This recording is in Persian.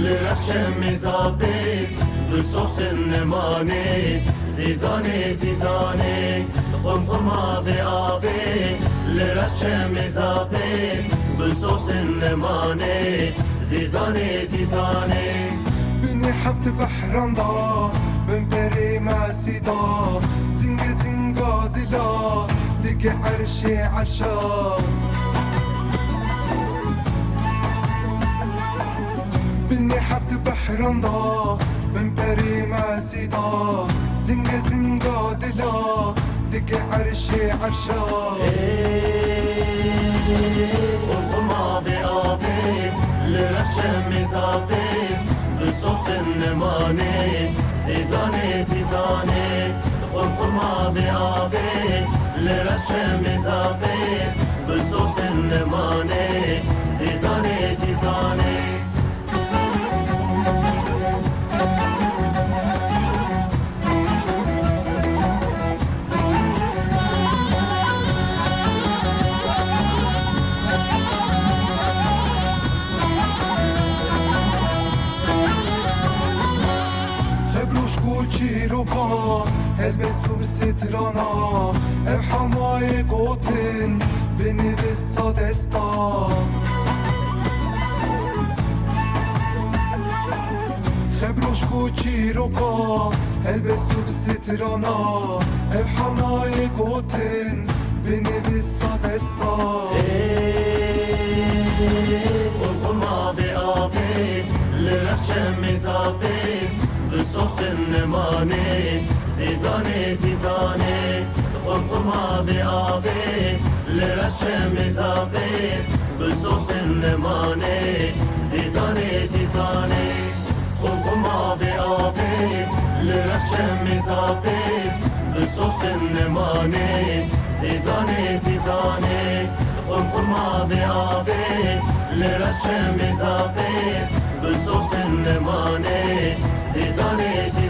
لرخچه مزابه بسوس نمانه زیزانه زیزانه خم خم آبه آبه لرخچه مزابه بسوس نمانه زیزانه زیزانه بینی هفت بحران دا بن پری معسی دا زنگ زنگا دلا دیگه عرشی عرشا بینی هفت بحران دا بن پری معسی دا زنگ زنگا دلا دیگه عرشی عرشا خم خم آبه آبه لرخچه مزابه بسوس نمانه زیزانه زیزانه خم خم آبه آبه لرخچه مزابه بسوس نمانه زیزانه زیزانه چیروکا البسو بسترانا ام حمای قوتن بنویس دستا خبروش کو چیروکا البسو بسترانا ام حمای قوتن بنویس دستا خم خم آبه آبه لرخچه مزابه بسوس نمانه زیزانه زیزانه خم خم آبه آبه لرخچه مزابه بسوس نمانه زیزانه زیزانه خم خم آبه آبه لرخچه مزابه بسوس نمانه زیزانه زیزانه خم خم آبه آبه لرخچه مزابه بسوس نمانه زیزانه زیزانه